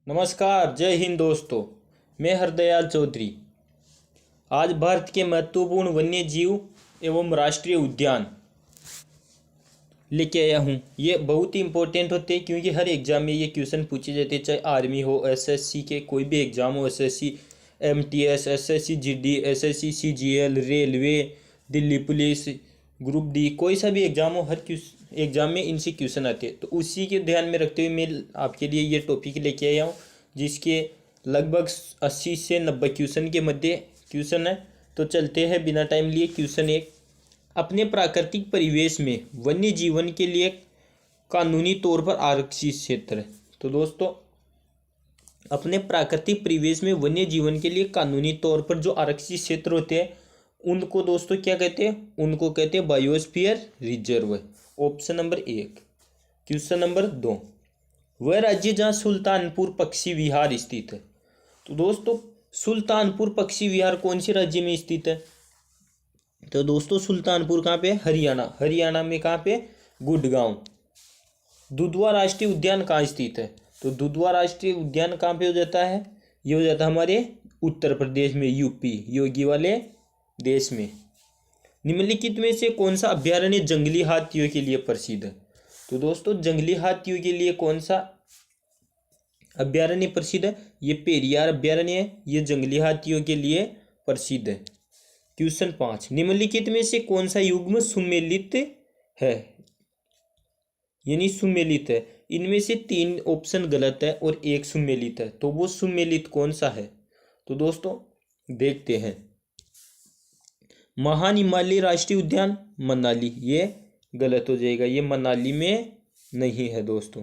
नमस्कार, जय हिंद दोस्तों। मैं हरदयाल चौधरी आज भारत के महत्वपूर्ण वन्य जीव एवं राष्ट्रीय उद्यान लेके आया हूँ। ये बहुत ही इंपॉर्टेंट होते हैं क्योंकि हर एग्जाम में ये क्वेश्चन पूछे जाते हैं, चाहे आर्मी हो, एसएससी के कोई भी एग्जाम हो, SSC MTS, SSC GD, SSC CGL, railway, Delhi police, group D, कोई सा भी एग्जाम हो, हर एग्जाम में इनसे क्वेश्चन आते हैं। तो उसी के ध्यान में रखते हुए मैं आपके लिए ये टॉपिक लेके आया हूँ जिसके लगभग 80 से 90 क्वेश्चन के मध्य क्वेश्चन है। तो चलते हैं बिना टाइम लिए। क्वेश्चन एक, अपने प्राकृतिक परिवेश में वन्य जीवन के लिए कानूनी तौर पर आरक्षित क्षेत्र। तो दोस्तों, अपने प्राकृतिक परिवेश में वन्य जीवन के लिए कानूनी तौर पर जो आरक्षित क्षेत्र होते हैं उनको दोस्तों क्या कहते हैं? उनको कहते हैं बायोस्फीयर रिजर्व। ऑप्शन नंबर एक। क्वेश्चन नंबर दो, वह राज्य जहाँ सुल्तानपुर पक्षी विहार स्थित है। तो दोस्तों, सुल्तानपुर पक्षी विहार कौन से राज्य में स्थित है? तो दोस्तों, सुल्तानपुर कहाँ पे? हरियाणा। हरियाणा में कहाँ पे? गुड़गांव। दुधवा राष्ट्रीय उद्यान कहाँ स्थित है? तो दुधवा राष्ट्रीय उद्यान कहाँ पे हो जाता है? ये हो जाता है हमारे उत्तर प्रदेश में, यूपी, योगी वाले देश में। निम्नलिखित में से कौन सा अभ्यारण्य जंगली हाथियों के लिए प्रसिद्ध है? तो दोस्तों, जंगली हाथियों के लिए कौन सा अभ्यारण्य प्रसिद्ध है? ये पेरियार अभ्यारण्य है, ये जंगली हाथियों के लिए प्रसिद्ध है। क्वेश्चन 5, निम्नलिखित में से कौन सा युग्म सुमेलित है, यानी सुमेलित है? इनमें से 3 ऑप्शन गलत है और 1 सुमेलित है। तो वो सुमेलित कौन सा है? तो दोस्तों देखते हैं। महान हिमालय राष्ट्रीय उद्यान मनाली, ये गलत हो जाएगा, ये मनाली में नहीं है दोस्तों।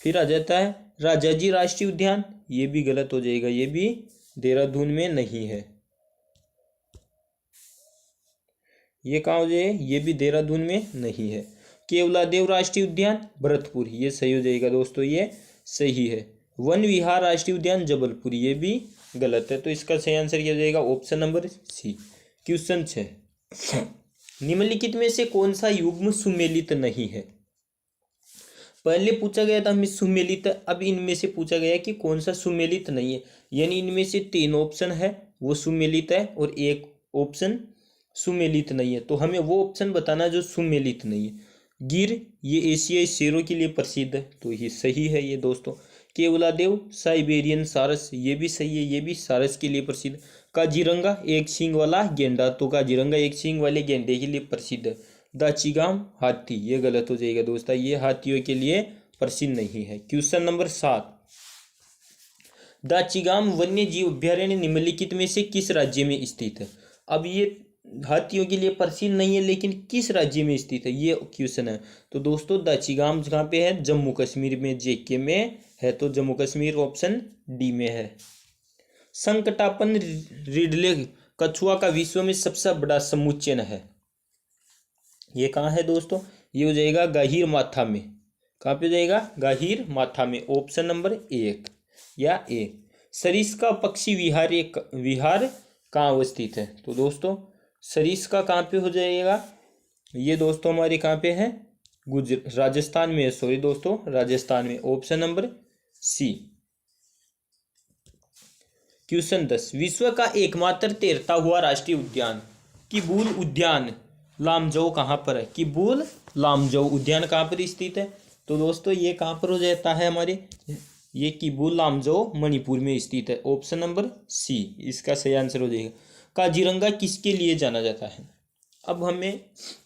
फिर आ जाता है राजाजी राष्ट्रीय उद्यान, ये भी गलत हो जाएगा, ये भी देहरादून में नहीं है। ये कहाँ हो जाए? ये भी देहरादून में नहीं है। केवलादेव राष्ट्रीय उद्यान भरतपुर, ये सही हो जाएगा दोस्तों, ये सही है। वन विहार राष्ट्रीय उद्यान जबलपुर, ये भी गलत है। तो इसका सही आंसर क्या हो जाएगा? Option number C. क्वेश्चन 6, निम्नलिखित में से कौन सा युग्म सुमेलित नहीं है? पहले पूछा गया था हमें सुमेलित, अब इनमें से पूछा गया कि कौन सा सुमेलित नहीं है, यानी इनमें से 3 ऑप्शन है वो सुमेलित है और 1 ऑप्शन सुमेलित नहीं है। तो हमें वो ऑप्शन बताना जो सुमेलित नहीं है। गिर, ये एशियाई शेरों के लिए प्रसिद्ध है, तो ये सही है ये दोस्तों। केवलादेव साइबेरियन सारस, ये भी सही है, ये भी सारस के लिए प्रसिद्ध। काजीरंगा एक सींग वाला गेंडा, तो काजीरंगा एक सींग वाले गेंडे के लिए प्रसिद्ध है। दाचिगाम हाथी, ये गलत हो जाएगा दोस्तों, ये हाथियों के लिए प्रसिद्ध नहीं है। क्वेश्चन नंबर 7, दाचिगाम वन्य जीव अभ्यारण्य निम्नलिखित में से किस राज्य में स्थित है? अब ये हाथियों के लिए प्रसिद्ध नहीं है लेकिन किस राज्य में स्थित है, ये क्वेश्चन है। तो दोस्तों, दाचिगाम कहाँ पे है? जम्मू कश्मीर में, जेके में है, तो जम्मू कश्मीर ऑप्शन डी में है। संकटापन रिडले कछुआ का विश्व में सबसे बड़ा समुच्चयन है, ये कहाँ है दोस्तों? ये हो जाएगा गाहिर माथा में। कहाँ पे जाएगा? गाहिर माथा में। ऑप्शन नंबर 1 या ए। सरिस्का पक्षी विहार कहाँ अवस्थित है? तो दोस्तों, सरिस्का कहाँ पे हो जाएगा? ये दोस्तों हमारे कहाँ पे है? राजस्थान में है, सॉरी दोस्तों, राजस्थान में। Option number C. क्वेश्चन 10, विश्व का एकमात्र तैरता हुआ राष्ट्रीय उद्यान किबूल उद्यान लामजौ कहाँ पर है? किबूल लामजौ उद्यान कहाँ पर स्थित है? तो दोस्तों, ये कहाँ पर हो जाता है हमारे? ये किबूल लामजौ मणिपुर में स्थित है। ऑप्शन नंबर सी इसका सही आंसर हो जाएगा। काजीरंगा किसके लिए जाना जाता है? अब हमें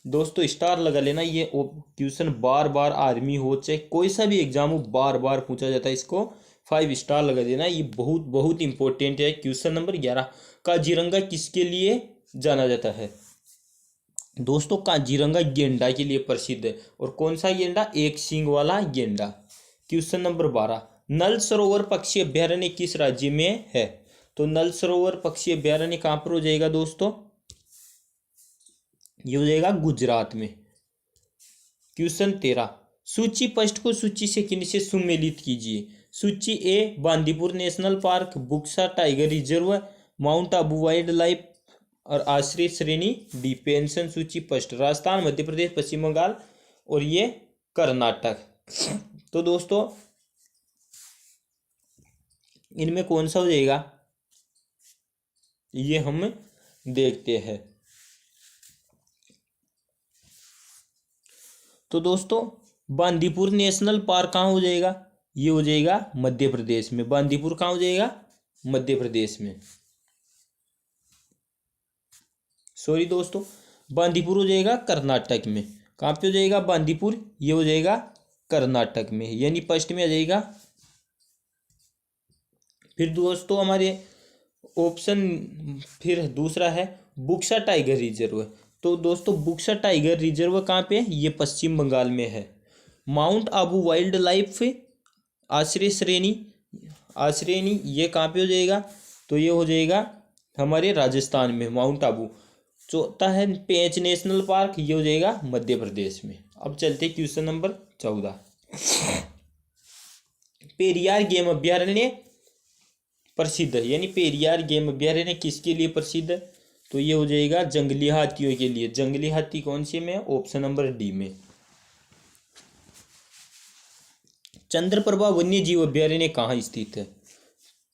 दोस्तों स्टार लगा लेना, ये क्वेश्चन बार बार आर्मी हो चाहे कोई सा भी एग्जाम हो बार बार पूछा जाता है, इसको 5 स्टार लगा देना, ये बहुत बहुत इंपॉर्टेंट है। क्वेश्चन नंबर 11, काजीरंगा किसके लिए जाना जाता है? दोस्तों, काजीरंगा गेंडा के लिए प्रसिद्ध है। और कौन सा गेंडा? एक सींग वाला गेंडा। क्वेश्चन नंबर 12, नल सरोवर पक्षी अभ्यारण्य किस राज्य में है? तो नल सरोवर पक्षी अभ्यारण्य कहाँ पर हो जाएगा दोस्तों? ये हो जाएगा गुजरात में। क्वेश्चन 13, सूची पृष्ठ को सूची से किनसे सुमेलित कीजिए? सूची A Bandipur national park, Buxa tiger reserve, mount Abu wild life और आश्रय श्रेणी डी। पेंशन सूची पृष्ठ राजस्थान, मध्य प्रदेश, पश्चिम बंगाल और ये कर्नाटक। तो दोस्तों, इनमें कौन सा हो जाएगा, ये हम देखते हैं। तो दोस्तों बांदीपुर नेशनल पार्क कहाँ हो जाएगा, ये हो जाएगा मध्य प्रदेश में। बांदीपुर कहाँ हो जाएगा, मध्य प्रदेश में। सॉरी दोस्तों, बांदीपुर हो जाएगा कर्नाटक में। कहाँ पे हो जाएगा बांदीपुर, ये हो जाएगा कर्नाटक में, यानी फर्स्ट में आ जाएगा। फिर दोस्तों हमारे ऑप्शन फिर दूसरा है बुक्सा टाइगर रिजर्व। तो दोस्तों बुक्सा टाइगर रिजर्व कहाँ पे है, ये पश्चिम बंगाल में है। माउंट आबू वाइल्ड लाइफ आश्रयनी ये कहाँ पे हो जाएगा, तो ये हो जाएगा हमारे राजस्थान में, माउंट आबू। चौथा है पेंच नेशनल पार्क, ये हो जाएगा मध्य प्रदेश में। अब चलते क्वेश्चन नंबर 14। पेरियार गेम अभ्यारण्य प्रसिद्ध है, यानी पेरियार गेम अभ्यारण्य किसके लिए प्रसिद्ध है, तो ये हो जाएगा जंगली हाथियों के लिए। जंगली हाथी कौन से में, ऑप्शन नंबर डी में। चंद्रप्रभा वन्य जीव अभ्यारण्य कहाँ स्थित है,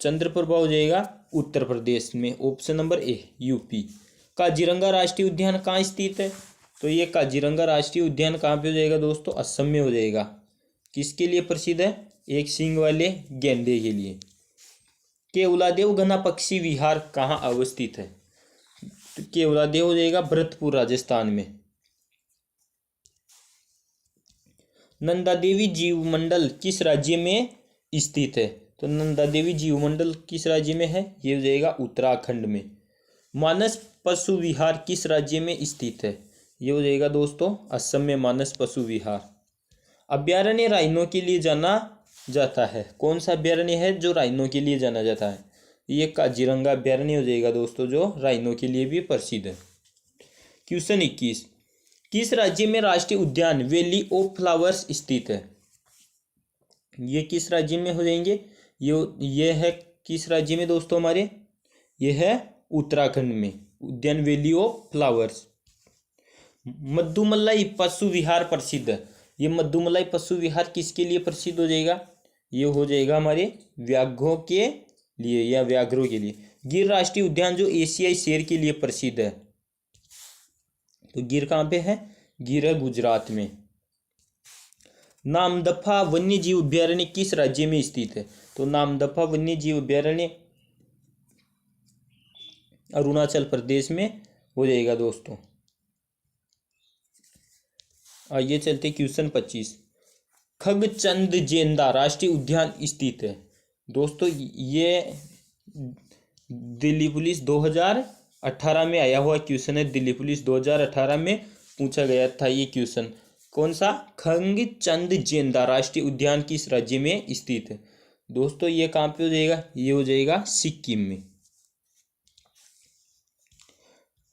चंद्रप्रभा हो जाएगा उत्तर प्रदेश में, option number A UP. Kaziranga राष्ट्रीय उद्यान कहाँ स्थित है, तो ये काजीरंगा राष्ट्रीय उद्यान कहाँ पे हो जाएगा दोस्तों, असम में हो जाएगा। किसके लिए प्रसिद्ध है, एक सींग वाले गैंडे के लिए। केवलादेव घना पक्षी विहार कहाँ अवस्थित है, तो केवलादेव हो जाएगा भरतपुर राजस्थान में। नंदा देवी जीव मंडल किस राज्य में स्थित है, तो नंदा देवी जीव मंडल किस राज्य में है, ये हो जाएगा उत्तराखंड में। मानस पशु विहार किस राज्य में स्थित है, ये हो जाएगा दोस्तों असम में, मानस पशु विहार। अभ्यारण्य राइनो के लिए जाना जाता है, कौन सा अभ्यारण्य है जो राइनो के लिए जाना जाता है, ये काजीरंगा अभ्यारण्य हो जाएगा दोस्तों, जो राइनो के लिए भी प्रसिद्ध है। क्वेश्चन 21, किस राज्य में राष्ट्रीय उद्यान वैली ऑफ फ्लावर्स स्थित है, ये किस राज्य में हो जाएंगे, ये है किस राज्य में दोस्तों हमारे, ये है उत्तराखंड में, उद्यान वैली ऑफ फ्लावर्स। मद्दुमलाई पशु विहार प्रसिद्ध है, ये मद्दुमलाई पशु विहार किसके लिए प्रसिद्ध हो जाएगा, ये हो जाएगा हमारे व्याघ्रों के लिए या व्याघ्रों के लिए। गिर राष्ट्रीय उद्यान जो एशियाई शेर के लिए प्रसिद्ध है, तो गिर कहाँ पे है, गिर है गुजरात में। नामदफा वन्य जीव अभ्यारण्य किस राज्य में स्थित है, तो नामदफा वन्य जीव अभ्यारण्य अरुणाचल प्रदेश में हो जाएगा दोस्तों। आइए चलते क्वेश्चन 25, खगचंद जेंदा राष्ट्रीय उद्यान स्थित है, दोस्तों ये दिल्ली पुलिस 2018 में आया हुआ क्वेश्चन है, दिल्ली पुलिस 2018 में पूछा गया था ये क्वेश्चन। कौन सा, खगचंद जेंदा राष्ट्रीय उद्यान किस राज्य में स्थित है, दोस्तों ये कहाँ पे हो जाएगा, ये हो जाएगा सिक्किम में।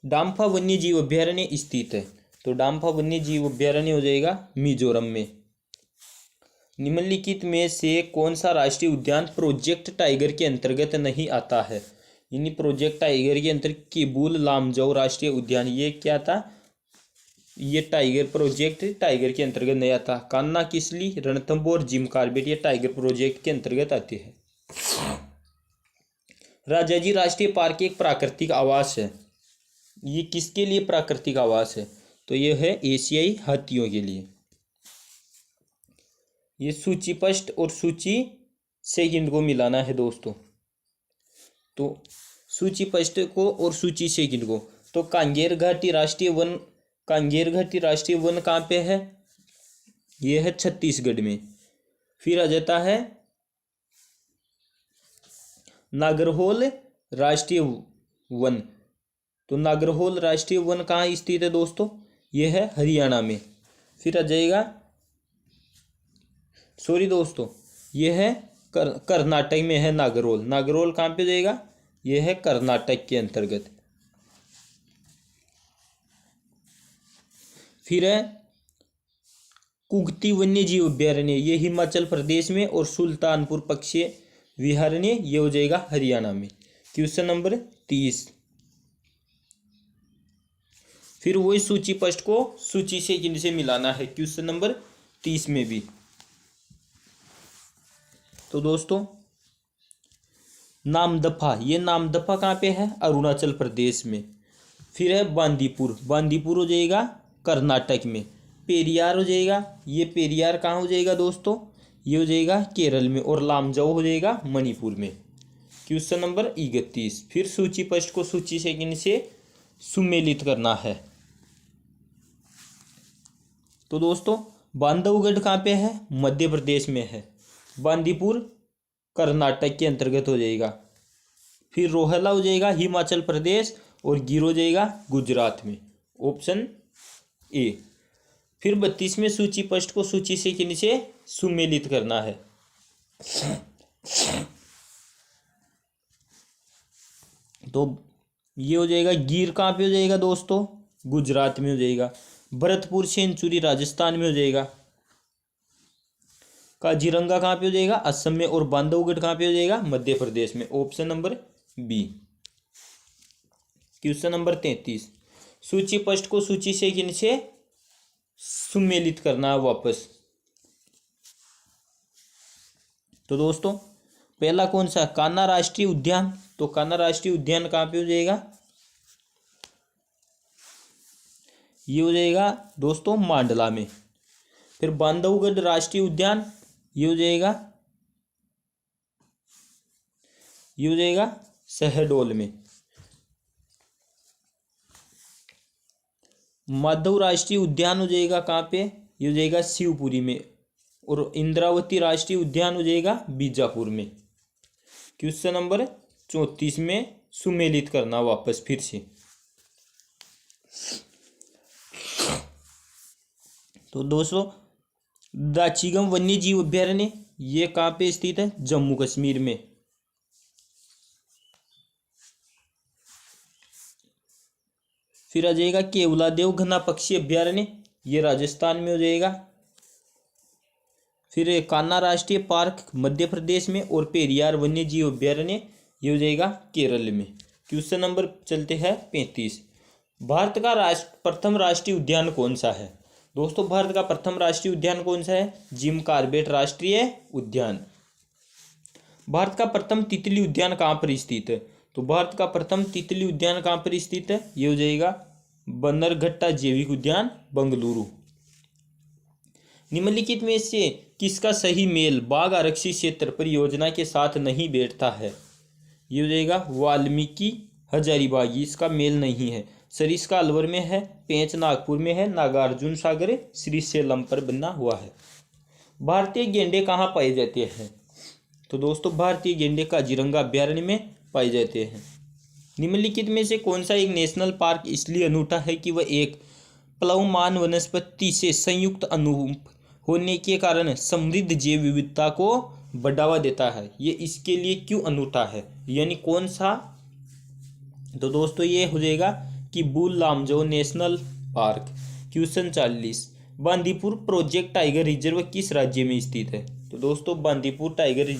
डाम्फा वन्य जीव अभ्यारण्य स्थित है, तो डाम्फा वन्य जीव अभ्यारण्य हो जाएगा मिजोरम में। निम्नलिखित में से कौन सा राष्ट्रीय उद्यान प्रोजेक्ट टाइगर के अंतर्गत नहीं आता है, यानी प्रोजेक्ट टाइगर के अंतर्गत किबुल लामजाओ राष्ट्रीय उद्यान, ये क्या था, ये टाइगर प्रोजेक्ट टाइगर के अंतर्गत नहीं आता। कान्हा किसली, रणथंभौर, जिम कॉर्बेट ये टाइगर प्रोजेक्ट के अंतर्गत आते हैं। राजाजी राष्ट्रीय पार्क एक प्राकृतिक आवास है, ये किसके लिए प्राकृतिक आवास है, तो ये है एशियाई हाथियों के लिए। ये सूची फर्स्ट और सूची सेकंड को मिलाना है दोस्तों, तो सूची फर्स्ट को और सूची सेकंड को। तो कांगेर घाटी राष्ट्रीय वन, कांगेर घाटी राष्ट्रीय वन कहाँ पे है, ये है छत्तीसगढ़ में। फिर आ जाता है नागरहोल राष्ट्रीय वन, तो नागरहोल राष्ट्रीय वन कहाँ स्थित है दोस्तों, ये है हरियाणा में। फिर आ जाएगा, सॉरी दोस्तों, ये है कर्नाटक में है नागरहोल, नागरहोल कहाँ पे जाएगा, ये है कर्नाटक के अंतर्गत। फिर है कुगती वन्य जीव अभ्यारण्य, ये हिमाचल प्रदेश में, और सुल्तानपुर पक्षी विहारण्य ये हो जाएगा हरियाणा में। क्वेश्चन नंबर 30, फिर वही सूची फर्स्ट को सूची सेकंड से मिलाना है क्वेश्चन नंबर 30 में भी। तो दोस्तों नामदफा, ये नामदफा कहाँ पे है? अरुणाचल प्रदेश में। फिर है बांदीपुर, बांदीपुर हो जाएगा कर्नाटक में। पेरियार हो जाएगा, ये पेरियार कहाँ हो जाएगा दोस्तों? ये हो जाएगा केरल में। और लामजाओ हो जाएगा मणिपुर में। Question number 31। फिर सूची फर्स्ट को सूची सेकंड से सुमेलित करना है। तो दोस्तों बांधवगढ़ कहाँ पे है? मध्य प्रदेश में है। बांदीपुर कर्नाटक के अंतर्गत हो जाएगा। फिर रोहला हो जाएगा हिमाचल प्रदेश और गिर हो जाएगा गुजरात में। Option A. फिर 32वें सूची फर्स्ट को सूची से के नीचे सुमेलित करना है। तो ये हो जाएगा गिर कहाँ पे हो जाएगा दोस्तों? गुजरात में हो जाएगा। भरतपुर सेंचुरी राजस्थान में हो जाएगा। काजीरंगा कहाँ पे हो जाएगा? असम में। और बांधवगढ़ कहाँ पे हो जाएगा? मध्य प्रदेश में। Option number B. Question number 33। सूची फर्स्ट को सूची से किन से सुमेलित करना है वापस। तो दोस्तों पहला कौन सा? कान्हा राष्ट्रीय उद्यान। तो कान्हा राष्ट्रीय उद्यान कहाँ पे हो जाएगा? ये हो जाएगा दोस्तों मांडला में। फिर बांधवगढ़ राष्ट्रीय उद्यान, ये हो जाएगा शहडोल में। माधव राष्ट्रीय उद्यान हो जाएगा कहाँ पे? ये हो जाएगा शिवपुरी में। और इंद्रावती राष्ट्रीय उद्यान हो जाएगा बीजापुर में। क्वेश्चन नंबर 34 में सुमेलित करना वापस फिर से। तो दोस्तों दाचीगम वन्य जीव अभ्यारण्य ये कहाँ पे स्थित है? जम्मू कश्मीर में। फिर आ जाएगा केवलादेव घना पक्षी अभ्यारण्य, ये राजस्थान में हो जाएगा। फिर कान्हा राष्ट्रीय पार्क मध्य प्रदेश में। और पेरियार वन्य जीव अभ्यारण्य ये हो जाएगा केरल में। क्वेश्चन नंबर चलते हैं 35। भारत का प्रथम राष्ट्रीय उद्यान कौन सा है? दोस्तों भारत का प्रथम राष्ट्रीय उद्यान कौन सा है? जिम कॉर्बेट राष्ट्रीय उद्यान। भारत का प्रथम तितली उद्यान कहाँ पर स्थित है? तो भारत का प्रथम तितली उद्यान कहाँ पर स्थित है? ये हो जाएगा बन्नरघट्टा जैविक उद्यान बेंगलुरु। निम्नलिखित में से किसका सही मेल बाघ आरक्षित क्षेत्र परियोजना के साथ नहीं बैठता है? ये हो जाएगा वाल्मीकि हजारीबाग, इसका मेल नहीं है। सरिस्का अलवर में है, पेंच नागपुर में है, नागार्जुन सागर श्रीशैलम पर बना हुआ है। भारतीय गेंडे कहाँ पाए जाते हैं? तो दोस्तों भारतीय गेंडे काजीरंगा अभ्यारण्य में पाए जाते हैं। निम्नलिखित में से कौन सा एक नेशनल पार्क इसलिए अनूठा है कि वह एक प्लवमान वनस्पति से संयुक्त अनूप होने के कारण समृद्ध जैव विविधता को बढ़ावा देता है? ये इसके लिए क्यों अनूठा है, यानी कौन सा? तो दोस्तों ये हो जाएगा कि bull Lamjao national park. Question 40। Bandipur project tiger reserve किस राज्य में स्थित है? तो दोस्तों बांदीपुर टाइगर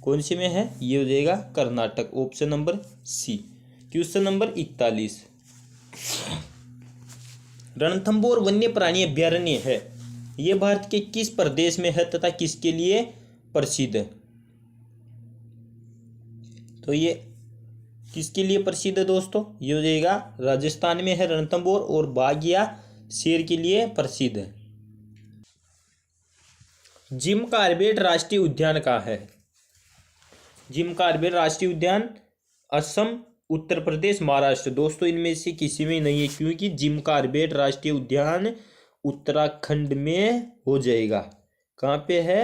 कौन से में है? ये हो जाएगा Karnataka. Option number C. Question number 41। Ranthambore वन्य प्राणी अभ्यारण्य है, ये भारत के किस प्रदेश में है तथा किसके लिए प्रसिद्ध है? तो ये किसके लिए प्रसिद्ध है दोस्तों? ये हो जाएगा राजस्थान में है रणथंभौर। और बाघ या शेर के लिए प्रसिद्ध है। जिम कॉर्बेट राष्ट्रीय उद्यान कहाँ है? जिम कॉर्बेट राष्ट्रीय उद्यान असम, उत्तर प्रदेश, महाराष्ट्र। दोस्तों इनमें से किसी में नहीं है, क्योंकि जिम कॉर्बेट राष्ट्रीय उद्यान उत्तराखंड में हो जाएगा। कहाँ पे है?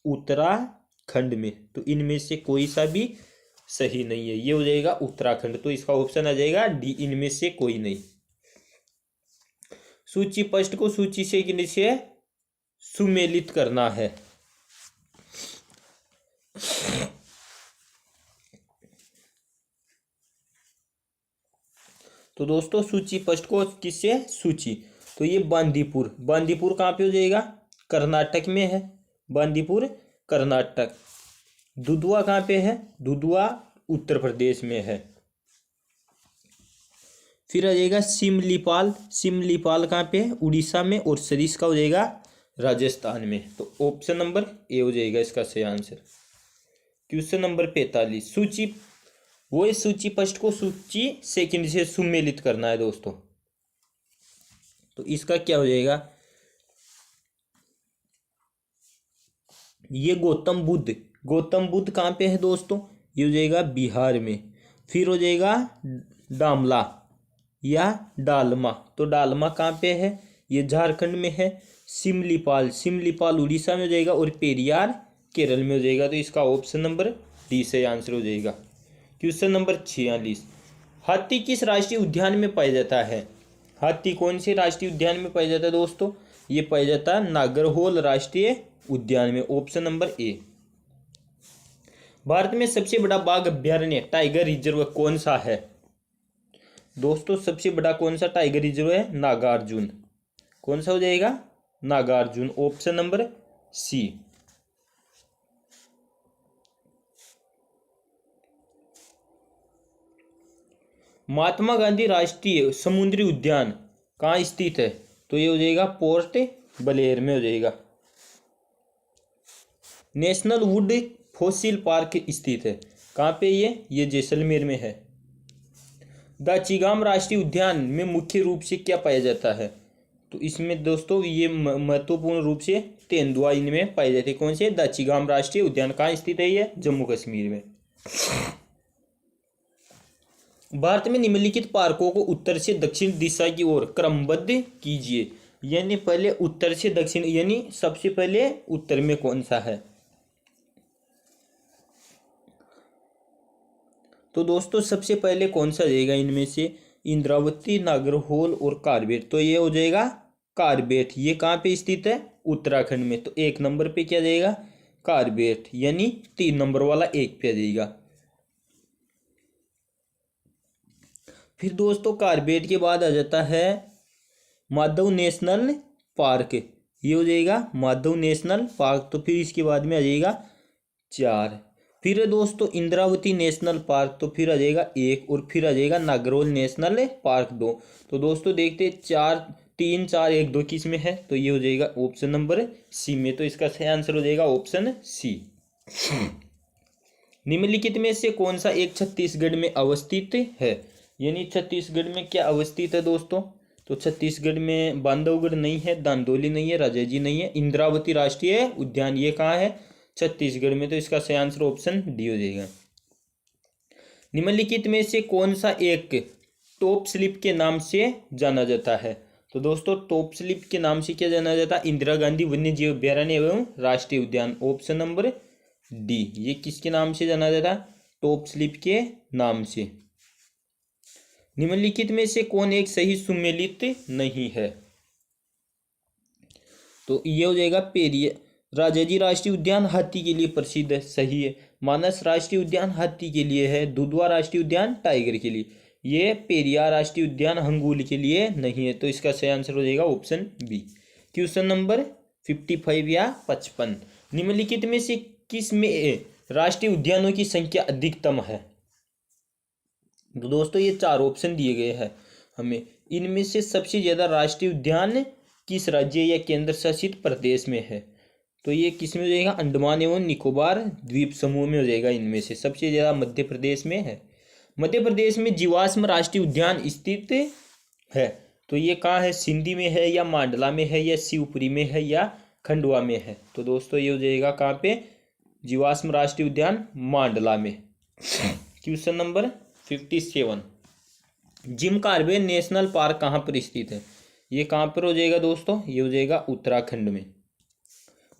उत्तराखंड में। तो इनमें से कोई सा भी सही नहीं है, ये हो जाएगा उत्तराखंड। तो इसका ऑप्शन आ जाएगा डी, इनमें से कोई नहीं। सूची फर्स्ट को सूची से नीचे सुमेलित करना है। तो दोस्तों सूची फर्स्ट को किससे? सूची। तो ये बांदीपुर, बांदीपुर कहाँ पे हो जाएगा? कर्नाटक में है, बांदीपुर कर्नाटक। दुधवा कहाँ पे है? दुधवा उत्तर प्रदेश में है। फिर आ जाएगा सिमलीपाल, सिमलीपाल कहाँ पे है? उड़ीसा में। और सरिस्का हो जाएगा राजस्थान में। तो ऑप्शन नंबर ए हो जाएगा इसका सही आंसर। Question number 45। सूची वो इस सूची फर्स्ट को सूची सेकंड से सुमेलित करना है दोस्तों। तो इसका क्या हो जाएगा, ये गौतम बुद्ध कहाँ पे है दोस्तों, ये हो जाएगा बिहार में। फिर हो जाएगा डामला या डालमा, तो डालमा कहाँ पे है, ये झारखंड में है। सिमलीपाल उड़ीसा में हो जाएगा, और पेरियार केरल में हो जाएगा। तो इसका ऑप्शन नंबर डी से आंसर हो जाएगा। क्वेश्चन नंबर 46, हाथी किस राष्ट्रीय उद्यान में पाया जाता है। हाथी कौन से राष्ट्रीय उद्यान में पाया जाता है दोस्तों, ये पाया जाता है नागरहोल राष्ट्रीय उद्यान में, ऑप्शन नंबर ए। भारत में सबसे बड़ा बाघ अभ्यारण्य टाइगर रिजर्व कौन सा है दोस्तों, सबसे बड़ा कौन सा टाइगर रिजर्व है, नागार्जुन। कौन सा हो जाएगा, नागार्जुन, ऑप्शन नंबर सी। महात्मा गांधी राष्ट्रीय समुद्री उद्यान कहाँ स्थित है, तो ये हो जाएगा पोर्ट ब्लेयर में हो जाएगा। नेशनल वुड फॉसिल पार्क स्थित है कहाँ पे, ये जैसलमेर में है। दाचीगाम राष्ट्रीय उद्यान में मुख्य रूप से क्या पाया जाता है, तो इसमें दोस्तों ये महत्वपूर्ण रूप से तेंदुआ इनमें पाए जाते हैं। कौन से, दाचीगाम राष्ट्रीय उद्यान कहाँ स्थित है, ये जम्मू कश्मीर में। भारत में निम्नलिखित पार्कों को उत्तर से दक्षिण दिशा की ओर क्रमबद्ध कीजिए, यानी पहले उत्तर से दक्षिण, यानी सबसे पहले उत्तर में कौन सा है। तो दोस्तों सबसे पहले कौन सा जाएगा इनमें से, इंद्रावती, नागरहोल और कारबेट। तो ये हो जाएगा कारबेट, ये कहाँ पे स्थित है, उत्तराखंड में। तो 1 नंबर पे क्या जाएगा, कारबेट, यानी 3 नंबर वाला 1 पे आ जाएगा। फिर दोस्तों कारबेट के बाद आ जाता है माधव नेशनल पार्क, ये हो जाएगा माधव नेशनल पार्क। तो फिर इसके बाद में आ जाएगा 4। फिर है दोस्तों इंद्रावती नेशनल पार्क, तो फिर आ जाएगा 1, और फिर आ जाएगा नागरहोल नेशनल पार्क 2। तो दोस्तों देखते 4, 3, 4, 1, 2 किस में है, तो ये हो जाएगा ऑप्शन नंबर सी में। तो इसका सही आंसर हो जाएगा ऑप्शन सी। निम्नलिखित में से कौन सा एक छत्तीसगढ़ में अवस्थित है, यानी छत्तीसगढ़ में क्या अवस्थित है दोस्तों, तो छत्तीसगढ़ में बांधवगढ़ नहीं है, दांदोली नहीं है, राजाजी नहीं है। इंद्रावती राष्ट्रीय उद्यान ये कहाँ है, छत्तीसगढ़ में। तो इसका सही आंसर ऑप्शन डी हो जाएगा। निम्नलिखित में से कौन सा एक टॉप स्लिप के नाम से जाना जाता है, तो दोस्तों टॉप स्लिप के नाम से क्या जाना जाता है, इंदिरा गांधी वन्य जीव अभ्यारण्य एवं राष्ट्रीय उद्यान, ऑप्शन नंबर डी। ये किसके नाम से जाना जाता है, टॉप स्लिप के नाम से। निम्नलिखित में से कौन एक सही सुमेलित नहीं है, तो ये हो जाएगा पेरियार। राजाजी राष्ट्रीय उद्यान हाथी के लिए प्रसिद्ध है, सही है। मानस राष्ट्रीय उद्यान हाथी के लिए है। दुधवा राष्ट्रीय उद्यान टाइगर के लिए। ये पेरियार राष्ट्रीय उद्यान हंगूल के लिए नहीं है। तो इसका सही आंसर हो जाएगा ऑप्शन बी। क्वेश्चन नंबर 55 या 55, निम्नलिखित में से किस में राष्ट्रीय उद्यानों की संख्या अधिकतम है। तो दोस्तों ये 4 ऑप्शन दिए गए हैं हमें, इनमें से सबसे ज्यादा राष्ट्रीय उद्यान किस राज्य या केंद्र शासित प्रदेश में है, तो ये किस में हो जाएगा, अंडमान एवं निकोबार द्वीप समूह में हो जाएगा। इनमें से सबसे ज्यादा मध्य प्रदेश में है। मध्य प्रदेश में जीवाश्म राष्ट्रीय उद्यान स्थित है, तो ये कहाँ है, सिंधी में है या मांडला में है या शिवपुरी में है या खंडवा में है। तो दोस्तों ये हो जाएगा कहाँ पे, जीवाश्म राष्ट्रीय उद्यान मांडला में। Question number 57, Jim Corbett national park कहाँ पर स्थित है, ये कहाँ पर हो जाएगा दोस्तों, ये हो जाएगा उत्तराखंड में।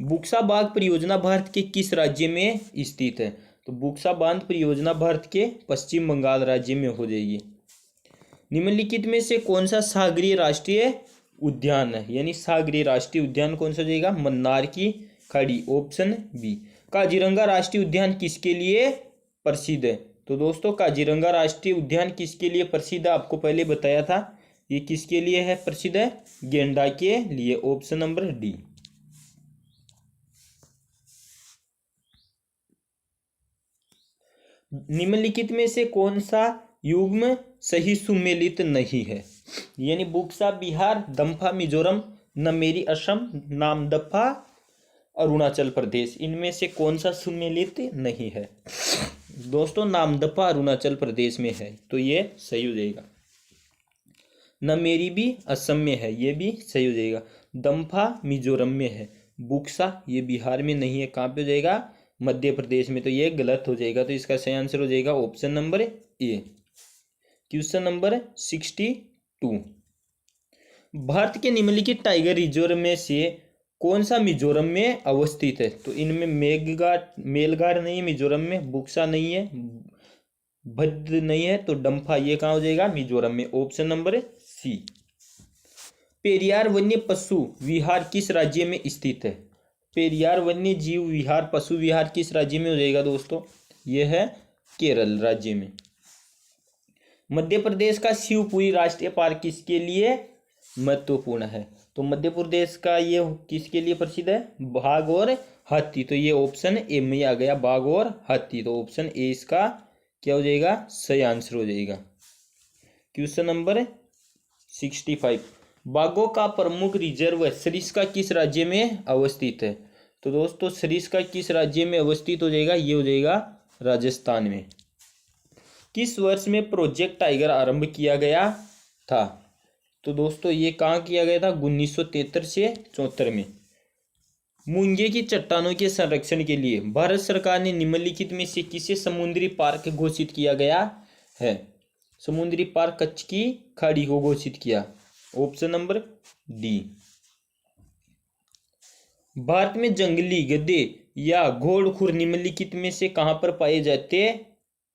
बुक्सा बांध परियोजना भारत के किस राज्य में स्थित है, तो बुक्सा बांध परियोजना भारत के पश्चिम बंगाल राज्य में हो जाएगी। निम्नलिखित में से कौन सा सागरीय राष्ट्रीय उद्यान है, यानी सागरीय राष्ट्रीय उद्यान कौन सा हो जाएगा, मन्नार की खाड़ी, ऑप्शन बी। काजीरंगा राष्ट्रीय उद्यान किसके लिए प्रसिद्ध है, तो दोस्तों काजीरंगा राष्ट्रीय उद्यान किसके लिए प्रसिद्ध है, आपको पहले बताया था। ये किसके लिए है प्रसिद्ध है, गेंडा के लिए, ऑप्शन नंबर डी। निम्नलिखित में से कौन सा युग्म सही सुमेलित नहीं है, यानी बुक्सा बिहार, दम्फा मिजोरम, नमेरी असम, नामदफा अरुणाचल प्रदेश, इनमें से कौन सा सुमेलित नहीं है। दोस्तों नामदफा अरुणाचल प्रदेश में है, तो ये सही हो जाएगा। नमेरी भी असम में है, ये भी सही हो जाएगा। दम्फा मिजोरम में है। बुक्सा ये बिहार में नहीं है, कहाँ पे हो जाएगा? मध्य प्रदेश में, तो ये गलत हो जाएगा। तो इसका सही आंसर हो जाएगा option number A. Question number 62। Bharat के निम्नलिखित टाइगर रिजर्व में से कौन सा मिजोरम में अवस्थित है? तो इनमें मेलगार नहीं है मिजोरम में, बुक्सा नहीं है, भद्र नहीं है, तो डम्फा ये कहाँ हो जाएगा? मिजोरम में, ऑप्शन नंबर सी। पेरियार वन्य पशु विहार किस राज्य में स्थित है? पेरियार वन्य जीव विहार पशु विहार किस राज्य में हो जाएगा दोस्तों? यह है केरल राज्य में। मध्य प्रदेश का शिवपुरी राष्ट्रीय पार्क किसके लिए महत्वपूर्ण है? तो मध्य प्रदेश का ये किसके लिए प्रसिद्ध है? बाघ और हाथी, तो ये ऑप्शन ए में आ गया, बाघ और हाथी, तो ऑप्शन ए इसका क्या हो जाएगा? सही आंसर हो जाएगा। Question number 65। बाघों का प्रमुख रिजर्व सरिस्का किस राज्य में अवस्थित है? तो दोस्तों सरिस्का किस राज्य में अवस्थित हो जाएगा? ये हो जाएगा राजस्थान में। किस वर्ष में प्रोजेक्ट टाइगर आरंभ किया गया था? तो दोस्तों ये कहाँ किया गया था? 1973 से 74 में। मूंगे की चट्टानों के संरक्षण के लिए भारत सरकार ने निम्नलिखित में से किसे समुद्री पार्क घोषित किया गया है? समुद्री पार्क कच्छ की खाड़ी को घोषित किया, ऑप्शन नंबर डी। भारत में जंगली गधे या घोड़खुर निम्नलिखित में से कहां पर पाए जाते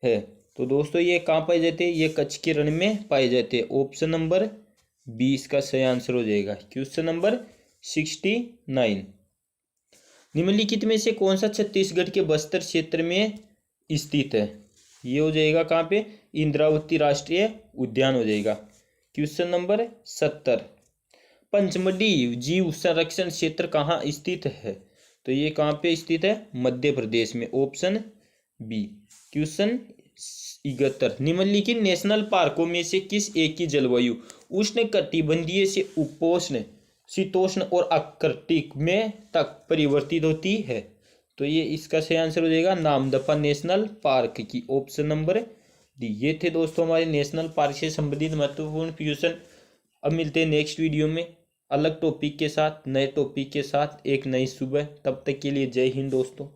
हैं? तो दोस्तों ये कहां पाए जाते हैं? ये कच्छ के रण में पाए जाते हैं, ऑप्शन नंबर बी इसका सही आंसर हो जाएगा। Question number 69। निम्नलिखित में से कौन सा छत्तीसगढ़ के बस्तर क्षेत्र में स्थित है? ये हो जाएगा कहाँ पे? इंद्रावती राष्ट्रीय उद्यान हो जाएगा। Question number 70। पंचमढ़ी जीव संरक्षण क्षेत्र कहाँ स्थित है? तो ये कहाँ पे स्थित है? मध्य प्रदेश में, ऑप्शन बी। क्वेश्चन 71। निम्नलिखित नेशनल पार्कों में से किस एक की जलवायु उष्ण कटिबंधीय से उपोष्ण शीतोष्ण और आर्कटिक में तक परिवर्तित होती है? तो ये इसका सही आंसर हो जाएगा नामदफा नेशनल पार्क की, ऑप्शन नंबर डी। ये थे दोस्तों हमारे नेशनल पार्क से संबंधित महत्वपूर्ण क्वेश्चन। अब मिलते हैं नेक्स्ट वीडियो में अलग टॉपिक के साथ, नए टॉपिक के साथ, एक नई सुबह। तब तक के लिए जय हिंद दोस्तों।